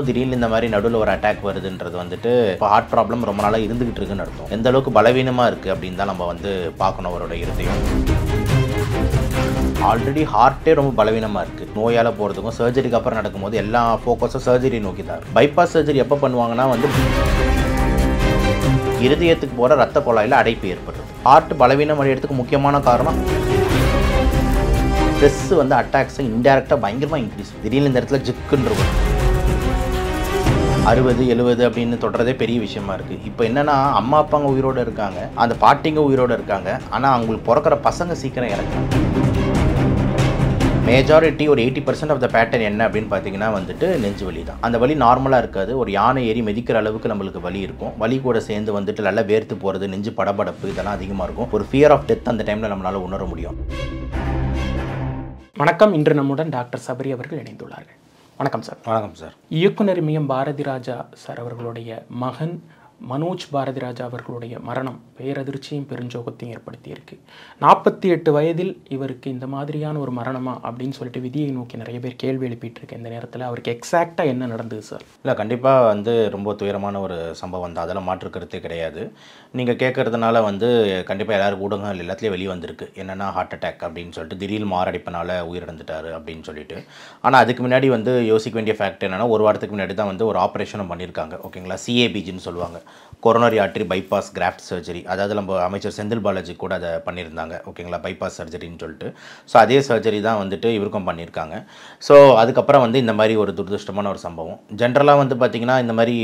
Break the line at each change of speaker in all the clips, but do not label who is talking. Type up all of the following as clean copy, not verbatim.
திடீர்னு இந்த மாதிரி நடுவில் ஒரு அட்டாக் வருதுன்றது வந்துட்டு இப்போ ஹார்ட் ப்ராப்ளம் ரொம்ப நாளாக இருந்துகிட்டு இருக்குன்னு அர்த்தம். எந்த அளவுக்கு பலவீனமாக இருக்குது அப்படின்னு தான் நம்ம வந்து பார்க்கணும். அவரோட இருதயம் ஆல்ரெடி ஹார்ட்டே ரொம்ப பலவீனமாக இருக்குது. நோயால் போகிறதுக்கும் சர்ஜரிக்கு அப்புறம் நடக்கும்போது எல்லா ஃபோக்கஸும் சர்ஜரி நோக்கி தான் இருக்குது. பைபாஸ் சர்ஜரி எப்போ பண்ணுவாங்கன்னா வந்து இருதயத்துக்கு போகிற ரத்த குழாயில் அடைப்பு ஏற்படுறது. ஹார்ட் பலவீனம் அடையிறதுக்கு முக்கியமான காரணம் ஸ்ட்ரெஸ் வந்து அட்டாக்ஸை இன்டெரக்டாக பயங்கரமாக இன்க்ரீஸ். திடீர்னு இந்த இடத்துல ஜிக்குன்றது 60 70 அப்படின்னு தொடரதே பெரிய விஷயமா இருக்குது. இப்போ என்னென்னா அம்மா அப்பாங்க உயிரோடு இருக்காங்க, அந்த பாட்டிங்க உயிரோடு இருக்காங்க, ஆனால் அவங்களுக்கு பிறக்கிற பசங்க சீக்கிரம் இறக்குறாங்க. மேஜாரிட்டி ஒரு 80% ஆஃப் த பேட்டர்ன் என்ன அப்படின்னு பார்த்தீங்கன்னா வந்துட்டு நெஞ்சு வலி தான். அந்த வலி நார்மலாக இருக்காது. ஒரு யானை ஏறி மிதிக்கிற அளவுக்கு நம்மளுக்கு வலி இருக்கும். வலி கூட சேர்ந்து வந்துட்டு நல்லா வேர்த்து போகிறது, நெஞ்சு படபடப்பு இதெல்லாம் அதிகமாக இருக்கும். ஒரு ஃபியர் ஆஃப் டெத் அந்த டைமில் நம்மளால் உணர முடியும்.
வணக்கம். இன்று நம்முடன் டாக்டர் சபரி அவர்கள் இணைந்துள்ளார்கள். வணக்கம் சார்.
வணக்கம் சார்.
இயக்குனர் இமயம் பாரதி ராஜா சார் அவர்களுடைய மகன் மனோஜ் பாரதி ராஜா அவர்களுடைய மரணம் பேரதிர்ச்சியும் பெருஞ்சோகத்தையும் ஏற்படுத்தியிருக்கு. 48 வயதில் இவருக்கு இந்த மாதிரியான ஒரு மரணமா அப்படின்னு சொல்லிட்டு விதியை நோக்கி நிறைய பேர் கேள்வி எழுப்பிட்டு இருக்கு. இந்த நேரத்தில் அவருக்கு எக்ஸாக்டாக என்ன நடந்தது சார்?
இல்லை, கண்டிப்பாக வந்து ரொம்ப துயரமான ஒரு சம்பவம் தான். அதெல்லாம் மாற்றுக்கருத்தே கிடையாது. நீங்கள் கேட்குறதுனால வந்து கண்டிப்பாக எல்லாருக்கும் ஊடகங்கள் எல்லாத்துலேயும் வெளியே வந்திருக்கு. என்னென்னா ஹார்ட் அட்டாக் அப்படின்னு சொல்லிட்டு திடீர்னு மாரடைப்பினால உயிரிழந்துட்டார் அப்படின்னு சொல்லிட்டு. ஆனால் அதுக்கு முன்னாடி வந்து யோசிக்க வேண்டிய ஃபேக்ட் என்னென்னா, ஒரு வாரத்துக்கு முன்னாடி தான் வந்து ஒரு ஆப்ரேஷனும் பண்ணியிருக்காங்க. ஓகேங்களா, CABGன்னு சொல்லுவாங்க, coronary artery bypass craft surgery. அதாவது நம்ம அமைச்சர் செந்தில் பாலாஜி கூட அதை பண்ணியிருந்தாங்க. ஓகேங்களா, பைபாஸ் சர்ஜரின்னு சொல்லிட்டு. ஸோ அதே சர்ஜரி தான் வந்துட்டு இவருக்கும் பண்ணியிருக்காங்க. ஸோ அதுக்கப்புறம் வந்து இந்த மாதிரி ஒரு துரதிருஷ்டமான ஒரு சம்பவம். ஜென்ரலாக வந்து பார்த்திங்கன்னா இந்த மாதிரி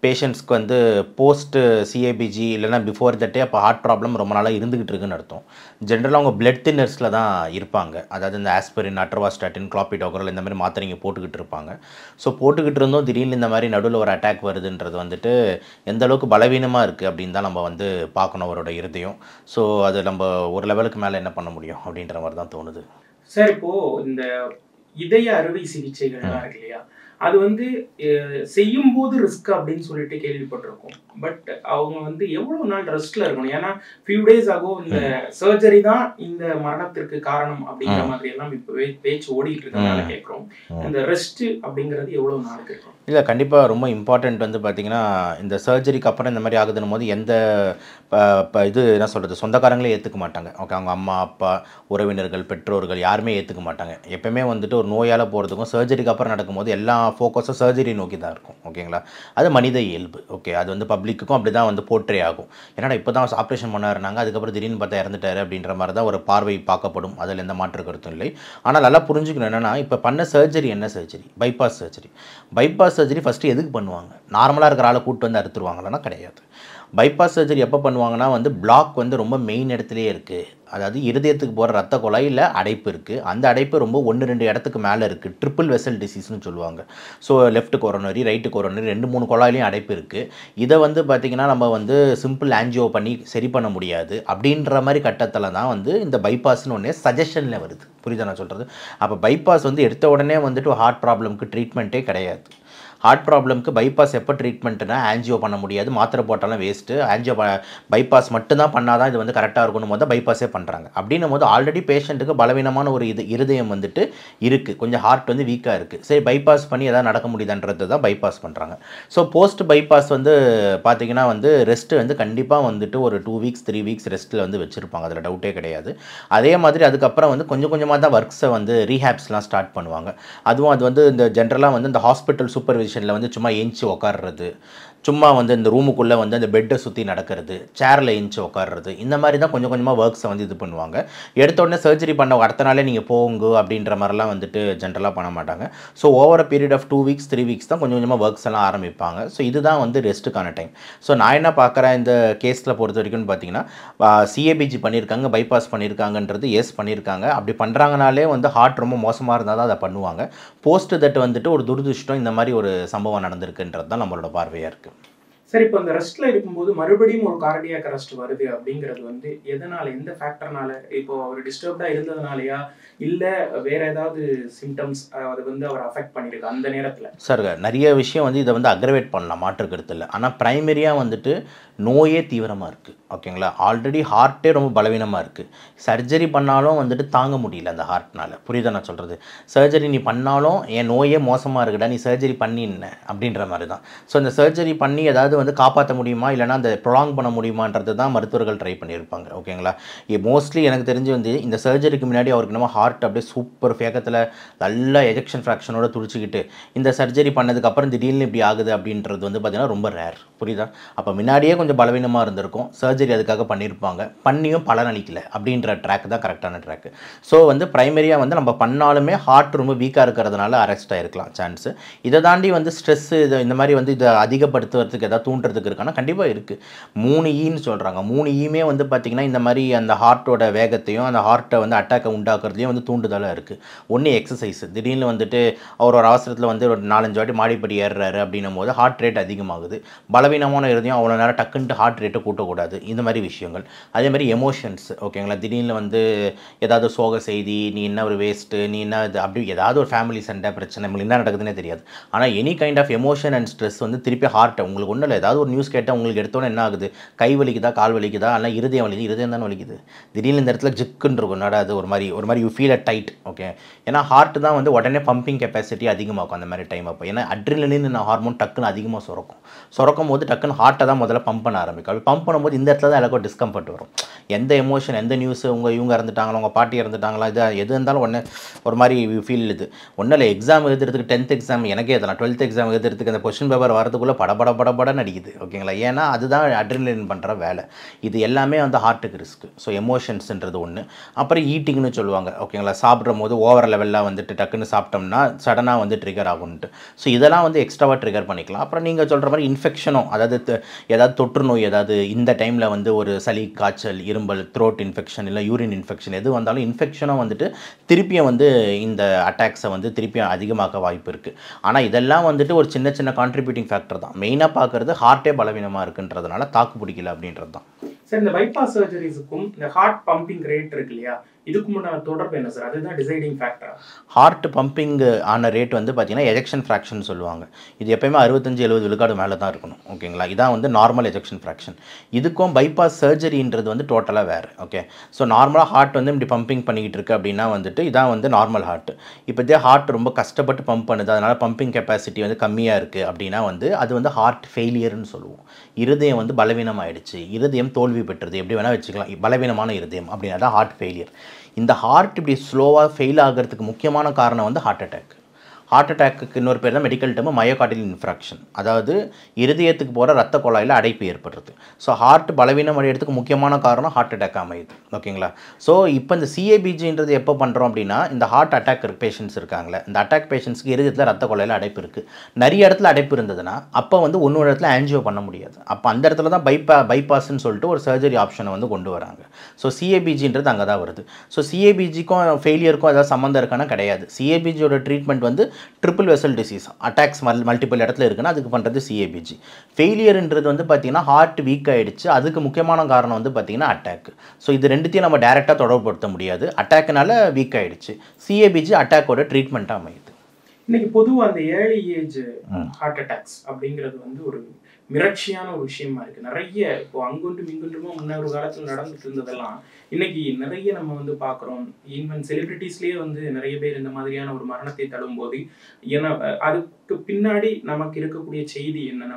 பேஷண்ட்ஸ்க்கு வந்து போஸ்ட் CABG இல்லைனா பிஃபோர் தட்டே அப்போ ஹார்ட் ப்ராப்ளம் ரொம்ப நாளாக இருந்துகிட்டு இருக்குன்னு அர்த்தம். ஜென்ரலாக அவங்க பிளட் தின்னர்ஸில் தான் இருப்பாங்க. அதாவது இந்த ஆஸ்பிரின், அட்ரவாஸ்டாட்டின், கிளாபிடோகரல் இந்த மாதிரி மாத்திரைங்க போட்டுக்கிட்டு இருப்பாங்க. ஸோ போட்டுக்கிட்டு இருந்தோம் திடீர்னு இந்த மாதிரி நடுவில் ஒரு அட்டாக் வருதுன்றது வந்துட்டு எந்த அளவுக்கு பலவீனமாக இருக்குது அப்படின்னு தான் நம்ம வந்து பார்க்கணும் அவரோட இருதயம். ஸோ அது நம்ம ஒரு லெவலுக்கு மேலே என்ன பண்ண முடியும் அப்படின்ற மாதிரி தான் தோணுது
சார். இப்போது இந்த இதய அறுவை சிகிச்சைகள்லாம் இருக்கு இல்லையா, அது வந்து செய்யும் போது ரிஸ்க் அப்படின்னு சொல்லிட்டு கேள்விப்பட்டிருக்கோம். பட் அவங்க வந்து எவ்வளவு நாள் ரெஸ்ட்ல இருக்கணும்? ஏன்னா ஃபியூ டேஸ் ஆகும் இந்த சர்ஜரி தான் இந்த மரணத்திற்கு காரணம் அப்படிங்கிற மாதிரி எல்லாம் இப்போ பேச்சு ஓடிட்டு இருக்கனால கேட்குறோம். இந்த ரெஸ்ட் அப்படிங்கிறது எவ்வளவு நாளுக்கு இருக்கும்?
இல்லை, கண்டிப்பாக ரொம்ப இம்பார்ட்டண்ட். வந்து பார்த்திங்கன்னா இந்த சர்ஜரிக்கு அப்புறம் இந்த மாதிரி ஆகுதுன்னும் போது எந்த இது என்ன சொல்கிறது, சொந்தக்காரங்களே ஏற்றுக்க மாட்டாங்க. ஓகே, அவங்க அம்மா அப்பா உறவினர்கள் பெற்றோர்கள் யாருமே ஏற்றுக்க மாட்டாங்க. எப்பவுமே வந்துட்டு ஒரு நோயால் போகிறதுக்கும் சர்ஜரிக்கு அப்புறம் நடக்கும்போது எல்லா ஃபோக்கஸும் சர்ஜரி நோக்கி தான் இருக்கும். ஓகேங்களா, அது மனித இயல்பு. ஓகே, அது வந்து பப்ளிக்குக்கும் அப்படி தான் வந்து போர்ட்ரே ஆகும். ஏன்னா இப்போ தான் ஆப்ரேஷன் பண்ணாருனாங்க, அதுக்கப்புறம் திடீர்னு பார்த்தா இறந்துட்டாரு அப்படின்ற மாதிரி தான் ஒரு பார்வை பார்க்கப்படும். அதில் எந்த மாற்று கருத்தும் இல்லை. ஆனால் நல்லா புரிஞ்சுக்கணும் என்னென்னா, இப்போ பண்ண சர்ஜரி என்ன surgery? Bypass surgery. Bypass surgery first எதுக்கு பண்ணுவாங்க? நார்மலாக இருக்கிற ஆளை கூப்பிட்டு வந்து அறுத்துருவாங்களான்னா கிடையாது. பைபாஸ் சர்ஜரி எப்போ பண்ணுவாங்கன்னா வந்து பிளாக் வந்து ரொம்ப மெயின் இடத்துலையே இருக்குது. அதாவது இருதயத்துக்கு போகிற ரத்த குழாயில் அடைப்பு இருக்குது. அந்த அடைப்பு ரொம்ப 1-2 இடத்துக்கு மேலே இருக்குது. ட்ரிபிள் வெசல் டிசீஸ்னு சொல்லுவாங்க. So left coronary, right coronary 2-3 குழாயிலையும் அடைப்பு இருக்குது. இதை வந்து பார்த்திங்கன்னா நம்ம வந்து சிம்பிள் ஆன்ஜியோ பண்ணி சரி பண்ண முடியாது. அப்படின்ற மாதிரி கட்டத்தில் தான் வந்து இந்த பைபாஸ்னு ஒன்றே சஜஷனில் வருது. புரியுதா நான் சொல்கிறது? அப்போ பைபாஸ் வந்து எடுத்த உடனே வந்துட்டு ஹார்ட் ப்ராப்ளம்க்கு ட்ரீட்மெண்ட்டே கிடையாது. ஹார்ட் ப்ராப்ளம்க்கு பைபாஸ் எப்போ ட்ரீட்மெண்ட்னா ஆன்ஜியோ பண்ண முடியாது, மாத்திரை போட்டாலும் வேஸ்ட்டு. ஆன்ஜியோ பைபாஸ் மட்டும்தான் பண்ணால் தான் இது வந்து கரெக்டாக இருக்கணும் போது பைபாஸே பண்ணுறாங்க. அப்படின்னும் போது ஆல்ரெடி பேஷண்ட்டுக்கு பலவீனமான ஒரு இருதயம் வந்துட்டு இருக்குது, கொஞ்சம் ஹார்ட் வந்து வீக்காக இருக்குது. சரி, பைபாஸ் பண்ணி எதாவது நடக்க முடியுதுன்றது தான் பைபாஸ் பண்ணுறாங்க. ஸோ போஸ்ட் பைபாஸ் வந்து பார்த்திங்கன்னா வந்து ரெஸ்ட்டு வந்து கண்டிப்பாக வந்துட்டு ஒரு 2 வீக்ஸ் 3 வீக்ஸ் ரெஸ்ட்டில் வந்து வச்சுருப்பாங்க. அதில் டவுட்டே கிடையாது. அதே மாதிரி அதுக்கப்புறம் வந்து கொஞ்சம் கொஞ்சமாக தான் ஒர்க்ஸை வந்து ரீஹேப்ஸ்லாம் ஸ்டார்ட் பண்ணுவாங்க. அதுவும் அது வந்து இந்த ஜென்ரலாக வந்து இந்த ஹாஸ்பிட்டல் சூப்பர்விஷனில் வந்து சும்மா ஏஞ்சி உட்காடுறது, சும்மா வந்து இந்த ரூமுக்குள்ளே வந்து அந்த பெட்டை சுற்றி நடக்கிறது, சேரில் ஏஞ்சி உட்காடுறது, இந்த மாதிரி தான் கொஞ்சம் கொஞ்சமாக ஒர்க்ஸை வந்து இது பண்ணுவாங்க. எடுத்த உடனே சர்ஜரி பண்ண அடுத்த நாளே நீங்கள் போங்க அப்படின்ற மாதிரிலாம் வந்துட்டு ஜென்ரலாக பண்ண மாட்டாங்க. So over period of 2 weeks 3 weeks தான் கொஞ்சம் கொஞ்சமாக ஒர்க்ஸ் எல்லாம் ஆரம்பிப்பாங்க. ஸோ இதுதான் வந்து ரெஸ்ட்டுக்கான டைம். ஸோ நான் என்ன பார்க்குறேன் இந்த கேஸில் பொறுத்த வரைக்கும்னு பார்த்தீங்கன்னா, CABG பண்ணியிருக்காங்க, பைபாஸ் பண்ணியிருக்காங்கன்றது எஸ் பண்ணியிருக்காங்க. அப்படி பண்ணுறாங்கனாலே வந்து ஹார்ட் ரொம்ப மோசமாக இருந்தால் தான் அதை பண்ணுவாங்க. போஸ்ட் தட் வந்துட்டு ஒரு துரதிருஷ்டம் இந்த மாதிரி ஒரு சம்பவம் நடந்திருக்குன்றது தான் நம்மளோட பார்வையாக இருக்குது.
சரி, இப்போ இந்த ரெஸ்ட்ல இருக்கும்போது மறுபடியும் ஒரு கார்டியாக் அரெஸ்ட் வருது அப்படிங்கிறது வந்து எதனால, எந்த ஃபேக்டர்னால? இப்போ அவர் டிஸ்டர்ப்டா இருந்ததுனாலயா, இல்ல வேற ஏதாவது சிம்டம்ஸ் அது வந்து அவர் அஃபெக்ட் பண்ணிருக்கு அந்த நேரத்தில்?
சார், நிறைய விஷயம் வந்து இதை வந்து அக்ரவேட் பண்ணலாம், மாற்று கருத்து இல்லை. ஆனால் ப்ரைமரியாக வந்துட்டு நோயே தீவிரமாக இருக்குது. ஓகேங்களா. ஆல்ரெடி ஹார்ட்டே ரொம்ப பலவீனமாக இருக்குது. சர்ஜரி பண்ணாலும் வந்துட்டு தாங்க முடியல அந்த ஹார்ட்னால். புரியுதா நான் சொல்கிறது? சர்ஜரி நீ பண்ணாலும் என் நோயே மோசமாக இருக்குடா, நீ சர்ஜரி பண்ணின்ன அப்படின்ற மாதிரி தான். ஸோ இந்த சர்ஜரி பண்ணி ஏதாவது வந்து காப்பாற்ற முடியுமா, இல்லைனா அந்த ப்ரொலாங் பண்ண முடியுமான்றது தான் மருத்துவர்கள் ட்ரை பண்ணியிருப்பாங்க. ஓகேங்களா. மோஸ்ட்லி எனக்கு தெரிஞ்சு வந்து இந்த சர்ஜரிக்கு முன்னாடி அவருக்கு நம்ம ஹார்ட் அப்படியே சூப்பர் வேகத்தில் நல்லா எஜெக்ஷன் ஃப்ராக்ஷனோட துடிச்சிக்கிட்டு இந்த சர்ஜரி பண்ணதுக்கப்புறம் திடீர்னு இப்படி ஆகுது அப்படின்றது வந்து பார்த்திங்கன்னா ரொம்ப ரேர். புரியுதா? அப்போ முன்னாடியே கொஞ்சம் பலவீனமாக இருந்திருக்கும், சர்ஜரி அதுக்காக பண்ணியிருப்பாங்க, பண்ணியும் பலனளிக்கல அப்படின்ற ட்ராக் தான் கரெக்டான ட்ராக்கு. ஸோ வந்து ப்ரைமரியாக வந்து நம்ம பண்ணாலுமே ஹார்ட் ரொம்ப வீக்காக இருக்கிறதுனால அரெஸ்ட் ஆகிருக்கலாம் சான்ஸு. இதை தாண்டி வந்து ஸ்ட்ரெஸ்ஸு இந்த மாதிரி வந்து இதை அதிகப்படுத்துறதுக்கு ஏதாவது தூண்டுறதுக்கு இருக்கானா கண்டிப்பாக இருக்குது. 3 ஈன்னு சொல்கிறாங்க. 3 ஈமே வந்து பார்த்திங்கன்னா இந்த மாதிரி அந்த ஹார்ட்டோட வேகத்தையும் அந்த ஹார்ட்டை வந்து அட்டாக்கை உண்டாக்குறதுலையும் வந்து தூண்டுதலாக இருக்குது. ஒன்று எக்ஸசைஸ், திடீர்னு வந்துட்டு அவர் ஒரு அவசரத்தில் வந்து ஒரு 4-5 வாட்டி மாடிப்படி ஏறுறாரு அப்படின்னும் போது ஹார்ட் ரேட் அதிகமாகுது. பலவீனமான இருதையும் அவ்வளோ நேரம் டக்குன்ட்டு ஹார்ட் ரேட்டை கூட்டக்கூடாது. இந்த மாதிரி விஷயங்கள். அதே மாதிரி எமோஷன்ஸ், ஓகேங்களா. திடீர்னு வந்து ஏதாவது சோக செய்தி, நீ என்ன ஒரு வேஸ்ட்டு, நீ என்ன இது, அப்படி ஏதாவது ஒரு ஃபேமிலி சண்டை பிரச்சனை, நம்மளுக்கு என்ன நடக்குதுன்னே தெரியாது. ஆனால் any kind of emotion and stress வந்து திருப்பி ஹார்ட்டை உங்களுக்கு ஒன்றும் இல்லை, ஏதாவது ஒரு நியூஸ் கேட்டால் உங்களுக்கு எடுத்தோன்னே என்ன ஆகுது, கை வலிக்குதா, கால் வலிக்குதா, ஆனால் இருதயம் வலிக்குது, இருதயம் தானே வலிக்குது. திடீர்னு இந்த இடத்துல ஜிக்குன்னு இருக்கும், அது ஒரு மாதிரி you feel a tight. Okay. ஏன்னா ஹார்ட் தான் வந்து உடனே பம்பிங் கெப்பாசிட்டி அதிகமாகும் அந்த மாதிரி டைம் அப்போ. ஏன்னா அட்ரினலின் ஹார்மோன் டக்குன்னு அதிகமாக சுரக்கும் போது டக்குன்னு ஹார்ட்டை தான் முதல்ல பம்ப் பண்ண ஆரம்பிக்கும். அப்படி பம்ப் பண்ணும்போது இந்த இடத்துல தான் எல்லாருக்கும் டிஸ்கம்ஃபர்ட் வரும். எந்த எமோஷன், எந்த நியூஸு, இவங்க இறந்துட்டாங்களா, உங்கள் பாட்டி இறந்துட்டாங்களா, இது எது இருந்தாலும் ஒன்று ஒரு மாதிரி ஃபீல். இது ஒன்றும் இல்லை, எக்ஸாம் எழுதுறதுக்கு 10th எக்ஸாம் எனக்கே எதெல்லாம் 12th எக்ஸாம் எழுதுறதுக்கு அந்த கொஸ்டின் பேப்பர் வரதுக்குள்ளே படபடன்னு அடிக்குது. ஓகேங்களா. ஏன்னா அதுதான் அட்ரினலின் பண்ணுற வேலை. இது எல்லாமே வந்து ஹார்ட்டுக்கு ரிஸ்க்கு. ஸோ எமோஷன்ஸ்ன்றது ஒன்று. அப்புறம் ஈட்டிங்னு சொல்லுவாங்க. ஓகேங்களா. சாப்பிடும் போது ஓவர் லெவலில் வந்துட்டு டக்குன்னு சாப்பிட்டோம்னா சடனாக வந்து ட்ரிகர் ஆகும்ட்டு. ஸோ இதெல்லாம் வந்து எக்ஸ்ட்ராவாக ட்ரிகர் பண்ணிக்கலாம். அப்புறம் நீங்கள் சொல்கிற மாதிரி இன்ஃபெக்ஷனும், அதாவது ஏதாவது தொற்று நோய், ஏதாவது இந்த டைமில் வந்து ஒரு சளி, காய்ச்சல், இரும்பல், த்ரோட் இன்ஃபெக்ஷன், இல்லை யூரின் இன்ஃபெக்ஷன் எது வந்தாலும் இன்ஃபெக்ஷனும் வந்துட்டு திருப்பியும் வந்து இந்த அட்டாக்ஸை வந்து திருப்பியும் அதிகமாக்க வாய்ப்பு இருக்குது. ஆனால் இதெல்லாம் வந்துட்டு ஒரு சின்ன சின்ன கான்ட்ரிபியூட்டிங் ஃபேக்டர் தான். மெயினாக பார்க்குறது ஹார்ட்டே பலவீனமாக இருக்குன்றதுனால தாக்கு பிடிக்கல அப்படின்றது தான்.
சார், இந்த பைபாஸ் சர்ஜரிஸுக்கும் இந்த ஹார்ட் பம்பிங் ரேட் இருக்கு இல்லையா, இதுக்கு முன்னாடி தொடர்பு என்ன சார்? அதுதான் டிசைடிங் ஃபேக்டரா?
ஹார்ட் பம்பிங் ஆன ரேட் வந்து பார்த்தீங்கன்னா எஜெக்ஷன் ஃப்ராக்ஷன் சொல்லுவாங்க. இது எப்பயுமே 65-70 விழுக்காடு மேலே தான் இருக்கணும். ஓகேங்களா. இதான் வந்து நார்மல் எஜெக்ஷன் ஃப்ராக்ஷன். இதுக்கும் பைபாஸ் சர்ஜரின்றது வந்து டோட்டலாக வேறு. ஓகே. ஸோ நார்மலாக ஹார்ட் வந்து இப்படி பம்பிங் பண்ணிக்கிட்டு இருக்கு அப்படின்னா வந்துட்டு இதான் வந்து நார்மல் ஹார்ட். இப்போ இதே ஹார்ட் ரொம்ப கஷ்டப்பட்டு பம்ப் பண்ணுது, அதனால் பம்பிங் கெப்பாசிட்டி வந்து கம்மியாக இருக்குது அப்படின்னா வந்து அது வந்து ஹார்ட் ஃபெயிலியர்னு சொல்லுவோம். இருதயம் வந்து பலவீனமாயிடுச்சு, இருதயம் தோல்வி பெற்றது, எப்படி வேணால் வச்சுக்கலாம், பலவீனமான இருதயம் அப்படின்னா தான் ஹார்ட் ஃபெயிலியர். இந்த ஹார்ட் இப்படி ஸ்லோவாக ஃபெயில் ஆகிறதுக்கு முக்கியமான காரணம் வந்து ஹார்ட் அட்டாக். ஹார்ட் அட்டாக்கு இன்னொரு பேர் தான் மெடிக்கல் டேர்மு மயோகார்டியல் இன்ஃப்ராக்ஷன். அதாவது இருதயத்துக்கு போகிற ரத்த குழாயில் அடைப்பு ஏற்படுறது. ஸோ ஹார்ட் பலவீனம் அடைகிறதுக்கு முக்கியமான காரணம் ஹார்ட் அட்டாக் அமையுது. ஓகேங்களா. ஸோ இப்போ இந்த சிஏபிஜின்றது எப்போ பண்ணுறோம் அப்படின்னா, இந்த ஹார்ட் அட்டாக் பேஷண்ட்ஸ் இருக்காங்களே, இந்த அட்டாக் பேஷண்ட்ஸ்க்கு இருதயத்தில் ரத்த குழாயில் அடைப்பு இருக்குது. நிறைய இடத்துல அடைப்பு இருந்ததுன்னா அப்போ வந்து ஒன்னொரு இடத்துல ஆன்ஜியோ பண்ண முடியாது. அப்போ அந்த இடத்துல தான் பைபாஸ்ன்னு சொல்லிட்டு ஒரு சர்ஜரி ஆப்ஷனை வந்து கொண்டு வராங்க. ஸோ சிஏபிஜின்றது அங்கே தான் வருது. ஸோ சிஏபிஜிக்கும் ஃபெயிலியருக்கும் ஏதாவது சம்மந்தம் இருக்கானா கிடையாது. சிஏபிஜியோட ட்ரீட்மெண்ட் வந்து triple vessel disease, attacks multiple இடத்துல இருக்குன்னா அதுக்கு பண்ணுறது சிஏபிஜி. ஃபெயிலியர்ன்றது வந்து பார்த்திங்கன்னா ஹார்ட் வீக் ஆகிடுச்சு, அதுக்கு முக்கியமான காரணம் வந்து பார்த்திங்கன்னா அட்டாக். ஸோ இது ரெண்டுத்தையும் நம்ம டேரெக்டாக தொடர்புபடுத்த முடியாது. அட்டாக்னால வீக் ஆகிடுச்சு, சிஏபிஜி அட்டாக்கோட ட்ரீட்மெண்ட்டாக அமையுது.
இன்னைக்கு பொதுவாக அந்த ஏர்லி ஏஜ் ஹார்ட் அட்டாக்ஸ் அப்படிங்கிறது வந்து ஒரு மிரட்சியான ஒரு விஷயமா இருக்கு. நிறைய இப்போ அங்குண்டும் இங்குண்டுமா முன்ன ஒரு காலத்தில் நடந்துட்டு இருந்ததெல்லாம் இன்னைக்கு நிறைய நம்ம வந்து பார்க்குறோம். ஈவன் செலிபிரிட்டிஸ்லேயே வந்து நிறைய பேர் இந்த மாதிரியான ஒரு மரணத்தை தழும்போது, ஏன்னா அதுக்கு பின்னாடி நமக்கு இருக்கக்கூடிய செய்தி என்ன,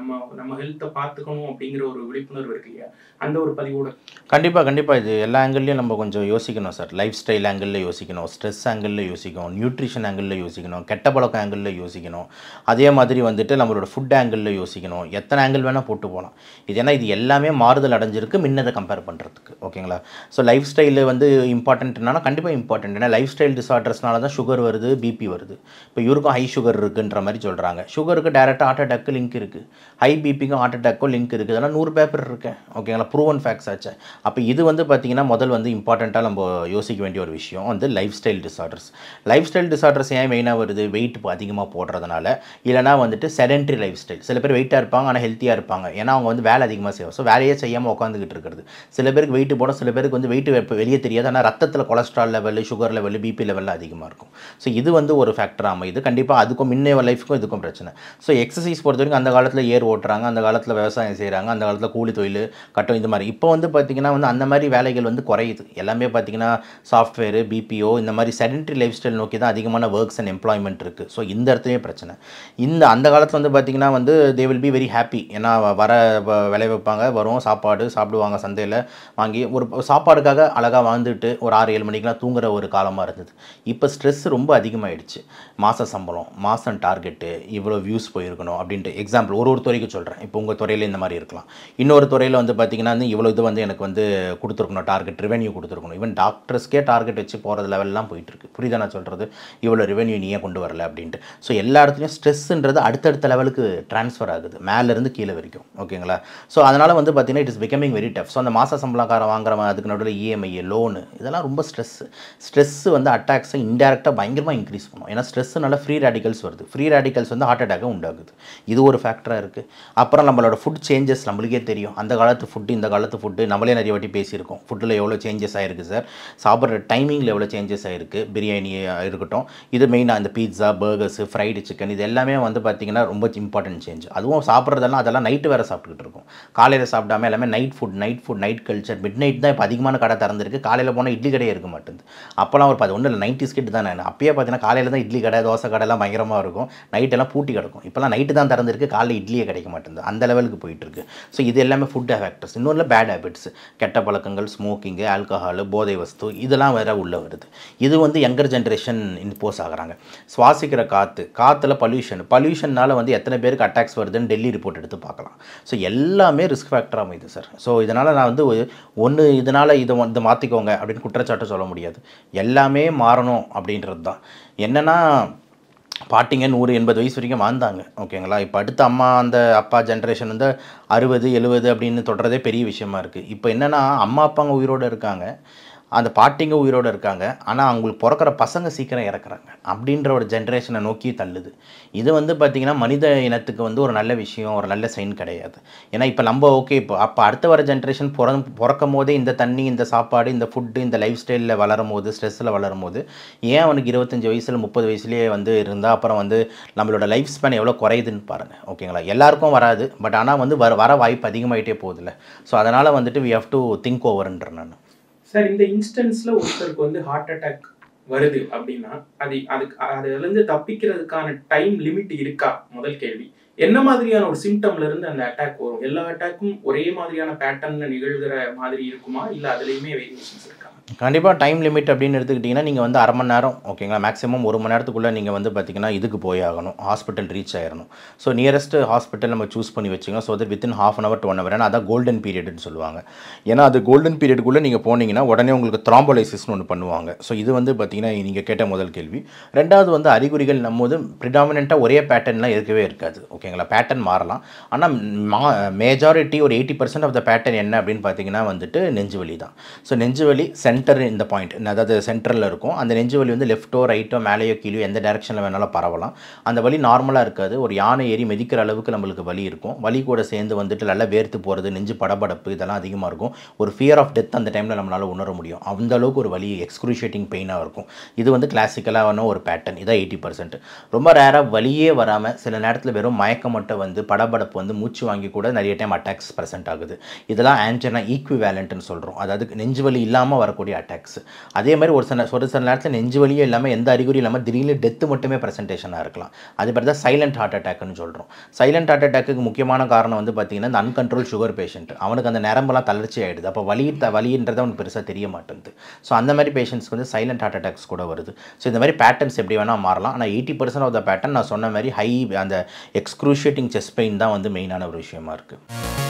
நம்ம ஹெல்த்தை பார்த்துக்கணும் அப்படிங்கிற ஒரு விழிப்புணர்வு இருக்கு இல்லையா, அந்த ஒரு பதிவோட.
கண்டிப்பாக இது எல்லா ஆங்கிள்லையும் நம்ம கொஞ்சம் யோசிக்கணும் சார். லைஃப் ஸ்டைல் ஆங்கிளில் யோசிக்கணும், ஸ்ட்ரெஸ் ஆங்கிளில் யோசிக்கணும், நியூட்ரிஷன் ஆங்கிளில் யோசிக்கணும், கெட்ட பழக்கம் ஆங்கிளில் யோசிக்கணும், அதே மாதிரி வந்துட்டு நம்மளோட ஃபுட் ஆங்கிளில் யோசிக்கணும். எத்தனை ஆங்கிள் வேணால் போட்டு போகலாம். இது ஏன்னா இது எல்லாமே மாறுதல் அடைஞ்சிருக்கு முன்னதை கம்பேர் பண்ணுறதுக்கு. ஓகேங்களா. ஸோ லைஃப் ஸ்டைலு வந்து இம்பார்ட்டன்ட்னா கண்டிப்பாக இம்பார்ட்டன்ட். ஏன்னா லைஃப் ஸ்டைல் டிஸார்டர்ஸ்னால தான் சுகர் வருது, பிபி வருது. இப்போ இவருக்கும் ஹை சுகர் இருக்குன்ற மாதிரி சொல்கிறாங்க. சுகருக்கு டேரெக்டாக ஹார்ட் அட்டாக்கு லிங்க் இருக்குது, ஹை பிபிக்கும் ஹார்ட் அட்டாக்கும் லிங்க் இருக்குது. அதெல்லாம் 100 பேப்பர் இருக்கேன். ஓகேங்களா. ப்ரூவன் ஃபேக்ட்ஸ் ஆச்சு. அப்போ இது வந்து பார்த்திங்கன்னா முதல் வந்து இம்பார்ட்டண்ட்டாக நம்ம யோசிக்க வேண்டிய ஒரு விஷயம் வந்து life style disorders. Life style disorders ஏன் மெயினாக வருது, வெயிட் அதிகமாக போடுறதுனால, இல்லைனா வந்துட்டு செடென்ட்ரி லைஃப் ஸ்டைல். சில பேர் வெயிட்டாக இருப்பாங்க, ஆனால் ஹெல்த்தியாக இருப்பாங்க. ஏன்னா அவங்க வந்து வேலை அதிகமாக செய்வாங்க. ஸோ வேலையே செய்யாமல் உட்காந்துக்கிட்டு இருக்கிறது. சில பேருக்கு வெயிட் போடும், சில பேருக்கு வந்து வெயிட் வெளியே தெரியாது. ஆனால் ரத்தத்தில் cholesterol level, sugar level, BP லெவலில் அதிகமாக இருக்கும். ஸோ இது வந்து ஒரு ஃபேக்டர் அமையுது. கண்டிப்பாக அதுக்கும் முன்னைய லைஃப்க்கும் இதுக்கும் பிரச்சனை. ஸோ எக்ஸசைஸ் பொறுத்த வரைக்கும் அந்த காலத்தில் ஏர் ஓட்டுறாங்க, அந்த காலத்தில் விவசாயம் செய்கிறாங்க, அந்த காலத்தில் கூலி தொழில் கட்டம் இந்த மாதிரி. இப்போ வந்து பார்த்திங்கன்னா வந்து அந்த மாதிரி வேலைகள் வந்து குறையுது. எல்லாமே பார்த்திங்கன்னா சாஃப்ட்வேரு, பிபிஓ இந்த மாதிரி செடென்ட்ரி லைஃப் ஸ்டைல் நோக்கி தான் அதிகமான ஒர்க்ஸ் அண்ட் எம்ப்ளாய்மெண்ட் இருக்குது. ஸோ இந்த இடத்துலையே பிரச்சனை. அந்த காலத்தில் வந்து பார்த்திங்கன்னா வந்து they will be very happy. ஏன்னா வர விளை வைப்பாங்க, வரும் சாப்பாடு சாப்பிடுவாங்க, சந்தையில் வாங்கி ஒரு சாப்பாடுக்காக அழகாக வாழ்ந்துட்டு ஒரு 6-7 மணிக்கெலாம் தூங்குற ஒரு காலமாக இருந்தது. இப்போ ஸ்ட்ரெஸ் ரொம்ப அதிகமாகிடுச்சு. மாத சம்பளம், மாதம் டார்கெட்டு, இவ்வளோ வியூஸ் போயிருக்கணும் அப்படின்ட்டு. எக்ஸாம்பிள் ஒரு துறைக்கு சொல்கிறேன். இப்போ உங்கள் துறையில் இந்த மாதிரி இருக்கலாம். இன்னொரு துறையில் வந்து பார்த்திங்கன்னா இவ்வளோ இது வந்து எனக்கு வந்து கொடுத்துருக்கணும், டார்கெட் ரெவென்யூ கொடுத்துருக்கணும். ஈவன் டாக்டர்ஸ்க்கே டார்கெட் வச்சு போகிறது லெவல்லாம் போயிட்டுருக்கு. புரியுதா நான் சொல்கிறது? இவ்வளோ ரெவென்யூ நீ ஏன் கொண்டு வரல அப்படின்ட்டு. ஸோ எல்லா இடத்துலையும் ஸ்ட்ரெஸ்ஸுன்றது அடுத்தடுத்த லெவலுக்கு ட்ரான்ஸ்ஃபர் ஆகுது, மேலேருந்து கீழே வரைக்கும். ஓகேங்களா? ஸோ அதனால் வந்து பார்த்திங்கன்னா it is becoming very tough. So அந்த மாத சம்பளக்காரன் வாங்குறவன், அதுக்கு நடுவில் இஎம்ஐ, லோனு, இதெல்லாம் ரொம்ப ஸ்ட்ரெஸ்ஸு வந்து அட்டாக்ஸை இன்டெரக்டாக பயங்கரமாக இன்க்ரீஸ் பண்ணும். ஏன்னா ஸ்ட்ரெஸ்ஸுனால ஃப்ரீ ரேடிக்கல்ஸ் வருது. ஃப்ரீ ரேடிக்கல்ஸ் வந்து ஹார்ட் அட்டாக்கை உண்டாகுது. இது ஒரு ஃபேக்டராக இருக்குது. அப்புறம் நம்மளோட ஃபுட் சேஞ்சஸ் நம்மளுக்கே தெரியும். அந்த காலத்து ஃபுட்டு, இந்த காலத்து ஃபுட்டு நம்மளே நிறைய வாட்டி பேசியிருக்கோம். ஃபுட்டில் எவ்வளோ சேஞ்சஸ் ஆகிருக்கு சார், சாப்பிட்ற டைமிங்கில் எவ்வளோ சேஞ்சஸ் ஆகிருக்கு. பிரியாணி இருக்கட்டும், இது மெயினாக இந்த பீட்சா, பர்கர்ஸு, ஃப்ரைடு சிக்கன், இது எல்லாமே வந்து பார்த்திங்கன்னா ரொம்ப இம்பார்ட்டன்ட் சேஞ்ச். அதுவும் சாப்பிட்றதெல்லாம் அதெல்லாம் நைட்டு வேறு சாப்பிட்டுக்கிட்டு இருக்கும். காலையில் சாப்பிடாமல் எல்லாமே நைட் கல்ச்சர். மிட் நைட் தான் இப்போ அதிகமான கடை திறந்துருக்கு. காலையில் போனால் இட்லி கடையே இருக்க மாட்டேங்குது. அப்போலாம் ஒரு ஒன்றும் இல்லை, 90s கிட் தான். நான் அப்பயே பார்த்தீங்கன்னா காலையில் தான் இட்லி கடை, தோசை கடைலாம் பயங்கரமாக இருக்கும். நைட்டெல்லாம் பூட்டி கிடக்கும். இப்போலாம் நைட்டு தான் திறந்துருக்கு, காலையில் இட்லியே கிடைக்க மாட்டேங்குது. அந்த லெவலுக்கு போயிட்டுருக்கு. ஸோ இது எல்லாமே ஃபுட் ஃபேக்டர்ஸ். இன்னொரு பேட் ஹேபிட்ஸ், கெட்ட பழக்கங்கள், ஸ்மோக்கிங்கு, ஆல்கஹால், போதை வஸ்து, இதெல்லாம் வேறு உள்ளே வருது. இது வந்து யங்கர் ஜென்ரேஷன் இம்போஸ் ஆகுறாங்க. சுவாசிக்கிற காற்றுல பொல்யூஷனால் வந்து எத்தனை பேருக்கு அட்டாக்ஸ் வருதுன்னு டெல்லி ரிப்போர்ட் எடுத்து பார்க்கலாம். ஸோ எல்லாமே ரிஸ்க் ஃபேக்டராக அமையுது சார். ஸோ இதனால் நான் வந்து இதனால் இதை வந்து மாற்றிக்கோங்க அப்படின்னு குற்றச்சாட்டு சொல்ல முடியாது. எல்லாமே மாறணும் அப்படின்றது தான். என்னென்னா பாட்டிங்க 100-80 வயசு வரைக்கும் வாழ்ந்தாங்க. ஓகேங்களா? இப்போ அடுத்த அந்த அப்பா ஜென்ரேஷன் வந்து 60-70 அப்படின்னு தொடுறதே பெரிய விஷயமா இருக்குது. இப்போ என்னென்னா அம்மா அப்பாங்க உயிரோடு இருக்காங்க, அந்த பாட்டிங்க உயிரோடு இருக்காங்க, ஆனால் அவங்களுக்கு பிறக்கிற பசங்க சீக்கிரம் இறக்குறாங்க அப்படின்ற ஒரு ஜென்ரேஷனை நோக்கி தள்ளுது. இது வந்து பார்த்திங்கன்னா மனித இனத்துக்கு வந்து ஒரு நல்ல விஷயம், ஒரு நல்ல சைன் கிடையாது. ஏன்னா இப்போ நம்ம இப்போ அடுத்த வர ஜென்ரேஷன் பிறக்கும் போதே இந்த தண்ணி, இந்த சாப்பாடு, இந்த ஃபுட்டு, இந்த லைஃப் ஸ்டைலில் வளரும் போது, ஸ்ட்ரெஸ்ஸில் வளரும் போது ஏன் அவனுக்கு 25 வயசில் 30 வயசுலேயே வந்து இருந்தால் அப்புறம் வந்து நம்மளோட லைஃப் ஸ்பேன் எவ்வளோ குறையுதுன்னு பாருங்கள். ஓகேங்களா? எல்லாருக்கும் வராது, பட் ஆனால் வந்து வர வாய்ப்பு அதிகமாகிட்டே போகுதுல்ல. ஸோ அதனால் வந்துட்டு வி ஹவ் டு திங்க் ஓவர்ன்ற நான்.
சார், இந்த இன்ஸ்டன்ஸில் ஒருத்தருக்கு வந்து ஹார்ட் அட்டாக் வருது அப்படின்னா அதுலேருந்து தப்பிக்கிறதுக்கான டைம் லிமிட் இருக்கா? முதல் கேள்வி. என்ன மாதிரியான ஒரு சிம்டம்ல இருந்து அந்த அட்டாக் வரும்? எல்லா அட்டாக்கும் ஒரே மாதிரியான பேட்டர்ன்ல நிகழ்கிற மாதிரி இருக்குமா, இல்லை அதுலேயுமே வேரியேஷன்ஸ் இருக்கா?
கண்டிப்பாக டைம் லிமிட் அப்படின்னு எடுத்துக்கிட்டிங்கன்னா நீங்கள் வந்து 1/2 மணி நேரம், ஓகேங்களா, மேக்ஸிமம் 1 மணி நேரத்துக்குள்ளே நீங்கள் வந்து பார்த்திங்கன்னா இதுக்கு போய் ஆகணும், ஹாஸ்பிட்டல் ரீச் ஆகிடணும். ஸோ நியரஸ்ட் ஹாஸ்பிட்டல் நம்ம சூஸ் பண்ணி வச்சுக்கோங்க. So that within 1/2 hour to 1 hour. ஏன்னா அதான் கோல்டன் பீரியட்னு சொல்லுவாங்க. ஏன்னா அது கோல்டன் பீரியடுக்குள்ளே நீங்கள் போனீங்கன்னா உடனே உங்களுக்கு த்ராம்போலைசிஸ்னு ஒன்று பண்ணுவாங்க. ஸோ இது வந்து பார்த்திங்கன்னா நீங்கள் கேட்ட முதல் கேள்வி. ரெண்டாவது வந்து அறிகுறிகள் நம்மோது ப்ரிடாமினெண்ட்டாக ஒரே பேட்டர்ன்லாம் இருக்கவே இருக்காது. ஓகேங்களா? பேட்டர்ன் மாறலாம், ஆனால் மேஜாரிட்டி ஒரு 80% ஆஃப் த பேட்டர்ன் என்ன அப்படின்னு பார்த்தீங்கன்னா வந்துட்டு நெஞ்சு வலி தான். ஸோ நெஞ்சு வலி சென்டர் இந்த பாயிண்ட், அதாவது சென்டரில் இருக்கும். அந்த நெஞ்சு வலி வந்து லெஃப்ட்டோ ரைட்டோ மேலேயோ கீழே எந்த டேரெக்ஷனில் வேணாலும் பரவலாம். அந்த வலி நார்மலாக இருக்காது. ஒரு யானை ஏறி மிதிக்கிற அளவுக்கு நம்மளுக்கு வலி இருக்கும். வலி கூட சேர்ந்து வந்துட்டு நல்லா வேர்த்து போகிறது, நெஞ்சு படபடப்பு, இதெல்லாம் அதிகமாக இருக்கும். ஒரு ஃபியர் ஆஃப் டெத் அந்த டைமில் நம்மளால் உணர முடியும். அந்த அளவுக்கு ஒரு வலி எக்ஸ்க்ரூஷியேட்டிங் பெயினாக இருக்கும். இது வந்து கிளாசிக்கலான ஒரு பேட்டர்ன். இதான் 80%. ரொம்ப ரேராக வலியே வராமல் சில நேரத்தில் வெறும் மயக்கம் மட்டும் வந்து படபடப்பு வந்து மூச்சு வாங்கி கூட நிறைய டைம் அட்டாக்ஸ் ப்ரெசென்ட் ஆகுது. இதெல்லாம் ஆன்ஜினா ஈக்விவேலண்ட்னு சொல்கிறோம். அதாவது நெஞ்சு வலி இல்லாமல் வரக்கூடிய அட்டாக்ஸ். அதே மாதிரி ஒரு சில நேரத்தில் நெஞ்சு வலியே இல்லாமல் எந்த அறிகுறி இல்லாமல் திடீர்னு டெத்து மட்டுமே ப்ரெசன்டேஷனாக இருக்கலாம். அது மாதிரி தான் சைலண்ட் ஹார்ட் அட்டாக்னு சொல்கிறோம். சைலண்ட் ஹார்ட் அட்டாக்கு முக்கியமான காரணம் வந்து பார்த்திங்கன்னா இந்த அன்கண்ட்ரோல் சுகர் பேஷண்ட். அவனுக்கு அந்த நரம்பெல்லாம் தளர்ச்சி ஆகிடுது. அப்போ வலின்றது அவனுக்கு பெருசாக தெரிய மாட்டேங்குது. ஸோ அந்த மாதிரி பேஷண்ட்ஸ்க்கு வந்து சைலண்ட் ஹார்ட் அட்டாக்ஸ் கூட வருது. ஸோ இந்த மாதிரி பேட்டர்ன்ஸ் எப்படி வேணால் மாறலாம். ஆனால் 80% ஆஃப் த பேட்டர்ன் நான் சொன்ன மாதிரி அந்த எக்ஸ்க்ரூஷியேட்டிங் செஸ்ட் பெயின் தான் வந்து மெயினான ஒரு விஷயமா இருக்குது.